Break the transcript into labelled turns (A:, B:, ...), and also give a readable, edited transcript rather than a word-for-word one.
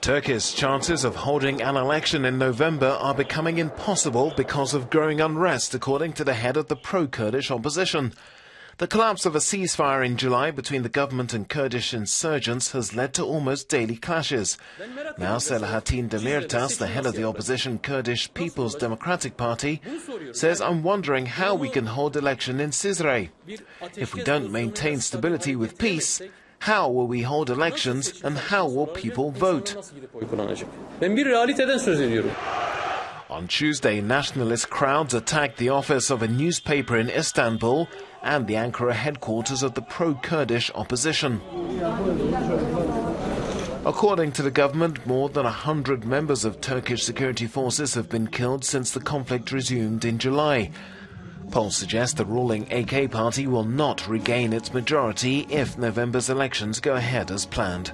A: Turkey's chances of holding an election in November are becoming impossible because of growing unrest, according to the head of the pro-Kurdish opposition. The collapse of a ceasefire in July between the government and Kurdish insurgents has led to almost daily clashes. Now Selahattin Demirtas, the head of the opposition Kurdish People's Democratic Party, says, "I'm wondering how we can hold election in Cizre. If we don't maintain stability with peace, how will we hold elections and how will people vote?" On Tuesday, nationalist crowds attacked the office of a newspaper in Istanbul and the Ankara headquarters of the pro-Kurdish opposition. According to the government, more than 100 members of Turkish security forces have been killed since the conflict resumed in July. Polls suggest the ruling AK party will not regain its majority if November's elections go ahead as planned.